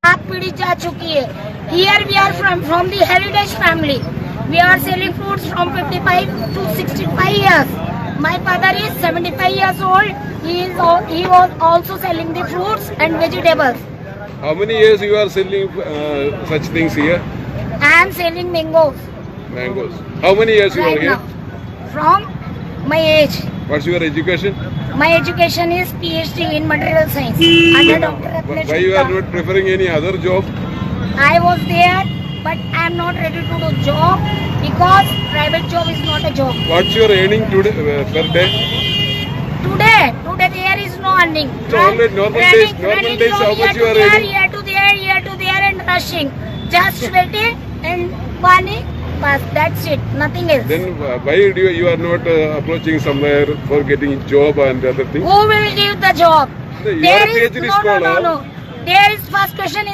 सात पीढ़ी जा चुकी है. Here we are from the heritage family. We are selling fruits from 55 to 65 years. My father is 75 years old. He was also selling the fruits and vegetables. How many years you are selling such things here? I am selling mangoes Mangoes. How many years you are right here? now. From my age. What's your education? My education is PhD in material science. Under Dr. Ratnesh Why you are Gupta. not preferring any other job? I was there, but I am not ready to do job because private job is not a job. What's your earning today per day? Today there is no earning. So only normal days, how much you are earning? Here to there and rushing. Just waiting and money, bas, that's it. Nothing else. Then why do you are not approaching somewhere for getting job and other things? Who will give the job? You are a There is PhD scholar. no. There is first question